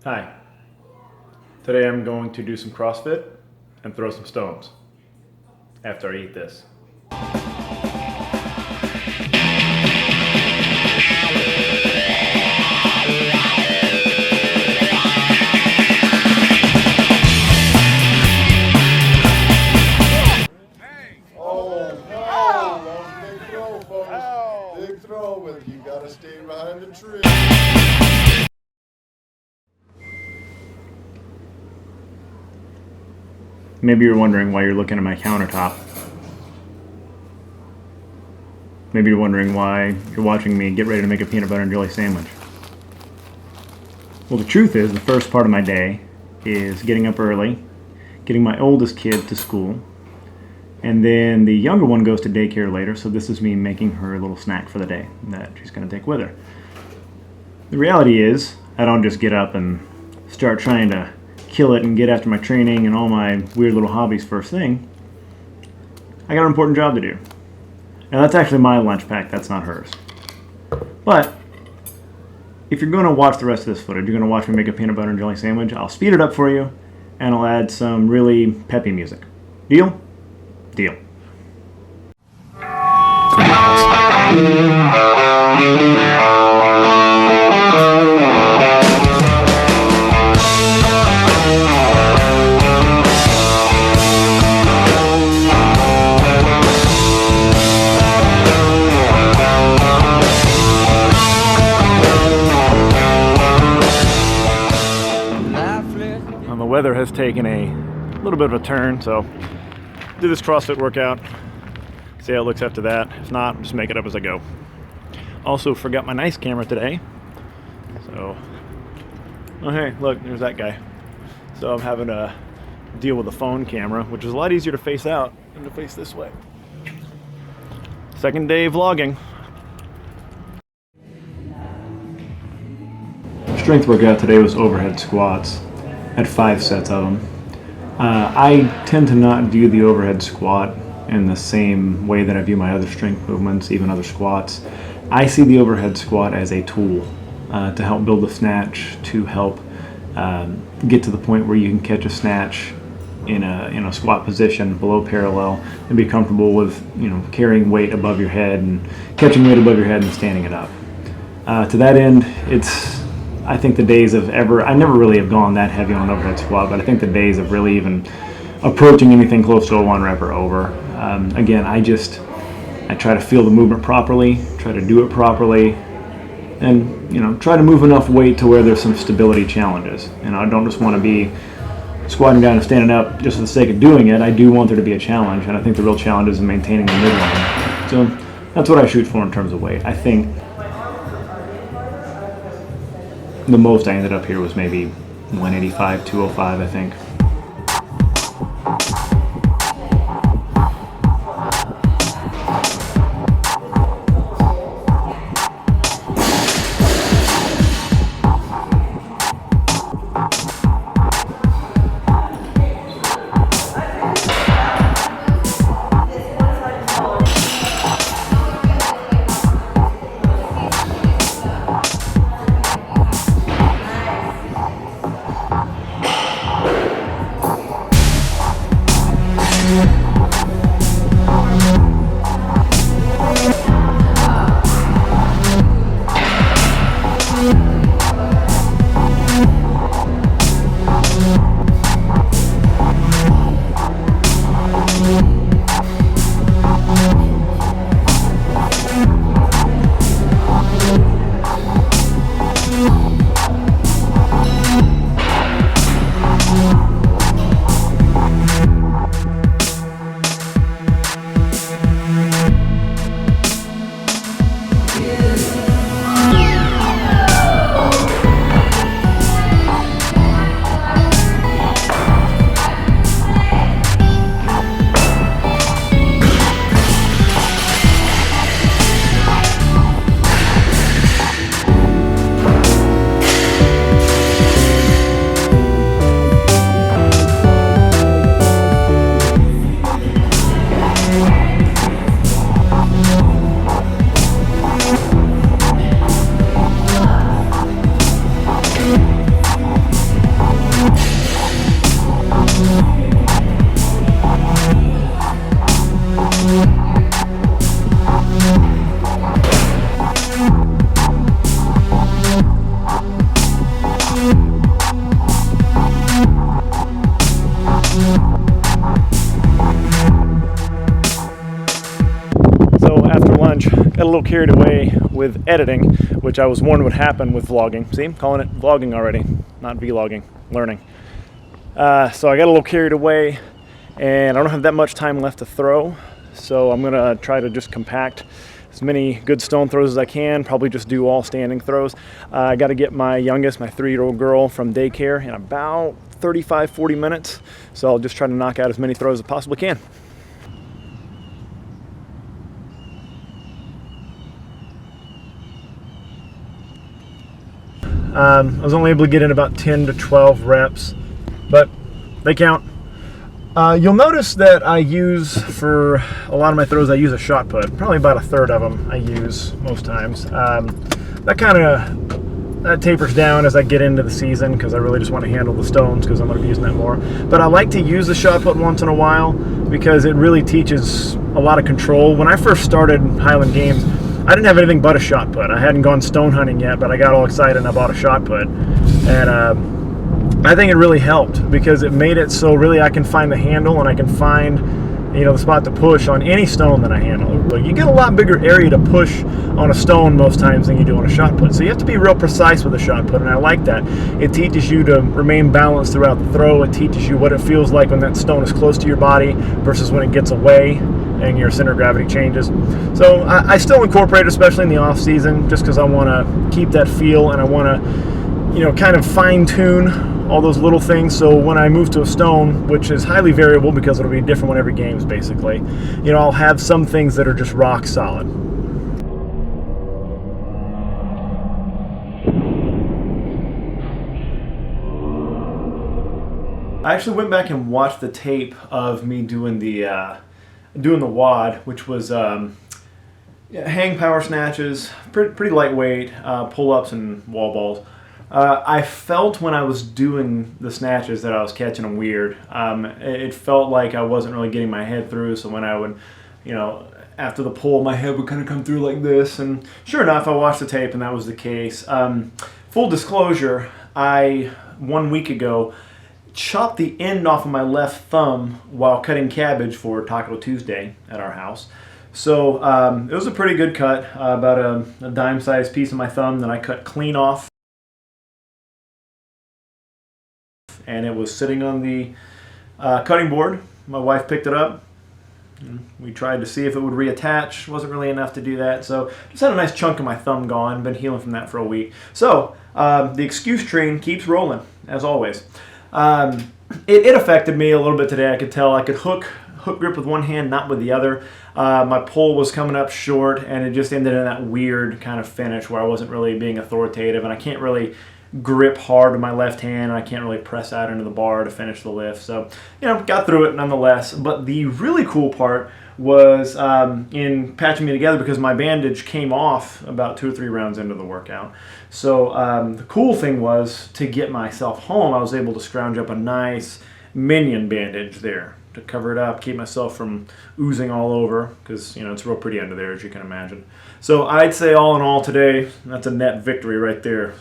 Hi. Today I'm going to do some CrossFit and throw some stones after I eat this. Big throw, but you gotta stay behind the tree. Maybe you're wondering why you're looking at my countertop. Maybe you're wondering why you're watching me get ready to make a peanut butter and jelly sandwich. Well, the truth is, the first part of my day is getting up early, getting my oldest kid to school, and then the younger one goes to daycare later, so this is me making her a little snack for the day that she's going to take with her. The reality is, I don't just get up and start trying to kill it and get after my training and all my weird little hobbies first thing. I got an important job to do. Now that's actually my lunch pack, that's not hers. But if you're going to watch the rest of this footage, you're going to watch me make a peanut butter and jelly sandwich, I'll speed it up for you and I'll add some really peppy music. Deal? Deal. The weather has taken a little bit of a turn, so do this CrossFit workout, see how it looks after that. If not, just make it up as I go. Also forgot my nice camera today, so oh hey, look, there's that guy. So I'm having to deal with a phone camera, which is a lot easier to face out than to face this way. Second day vlogging. Strength workout today was overhead squats. Had 5 sets of them. I tend to not view the overhead squat in the same way that I view my other strength movements, even other squats. I see the overhead squat as a tool to help build a snatch, to help get to the point where you can catch a snatch in a squat position below parallel and be comfortable with, you know, carrying weight above your head and catching weight above your head and standing it up. To that end, I think the days of I never really have gone that heavy on an overhead squat, but I think the days of really even approaching anything close to a 1 rep are over. Again, I try to feel the movement properly, try to do it properly, and, you know, try to move enough weight to where there's some stability challenges. And I don't just want to be squatting down and standing up just for the sake of doing it. I do want there to be a challenge, and I think the real challenge is in maintaining the midline. So that's what I shoot for in terms of weight. I think the most I ended up here was maybe 185, 205, I think. So after lunch, got a little carried away with editing, which I was warned would happen with vlogging. See, I'm calling it vlogging already, not vlogging, learning. So I got a little carried away, and I don't have that much time left to throw. So I'm gonna try to just compact as many good stone throws as I can, probably just do all standing throws. I got to get my youngest, my 3-year-old girl, from daycare in about 35-40 minutes. So I'll just try to knock out as many throws as I possibly can. I was only able to get in about 10 to 12 reps, but they count. You'll notice that I use, for a lot of my throws, I use a shot put. Probably about a third of them I use most times. That tapers down as I get into the season because I really just want to handle the stones because I'm going to be using that more. But I like to use the shot put once in a while because it really teaches a lot of control. When I first started Highland Games, I didn't have anything but a shot put. I hadn't gone stone hunting yet, but I got all excited and I bought a shot put. And I think it really helped because it made it so really I can find the handle and I can find, the spot to push on any stone that I handle. You get a lot bigger area to push on a stone most times than you do on a shot put. So you have to be real precise with a shot put, and I like that. It teaches you to remain balanced throughout the throw. It teaches you what it feels like when that stone is close to your body versus when it gets away and your center of gravity changes. So I still incorporate it, especially in the off season, just because I want to keep that feel and I want to, kind of fine tune all those little things. So when I move to a stone, which is highly variable because it'll be different whenever games basically, I'll have some things that are just rock solid. I actually went back and watched the tape of me doing the WOD, which was hang power snatches, pretty lightweight, pull-ups and wall balls. I felt when I was doing the snatches that I was catching them weird. It felt like I wasn't really getting my head through, so when I would, after the pull, my head would kind of come through like this, and sure enough, I watched the tape and that was the case. Full disclosure, 1 week ago, chopped the end off of my left thumb while cutting cabbage for Taco Tuesday at our house. So it was a pretty good cut, about a dime-sized piece of my thumb that I cut clean off. And it was sitting on the cutting board. My wife picked it up. We tried to see if it would reattach. Wasn't really enough to do that. So just had a nice chunk of my thumb gone. Been healing from that for a week. So the excuse train keeps rolling, as always. It affected me a little bit today. I could tell I could hook grip with one hand, not with the other. My pull was coming up short, and it just ended in that weird kind of finish where I wasn't really being authoritative, and I can't really grip hard with my left hand, and I can't really press out into the bar to finish the lift. So, got through it nonetheless. But the really cool part was in patching me together because my bandage came off about 2 or 3 rounds into the workout. So the cool thing was to get myself home, I was able to scrounge up a nice minion bandage there to cover it up, keep myself from oozing all over because, it's real pretty under there, as you can imagine. So I'd say all in all today, that's a net victory right there.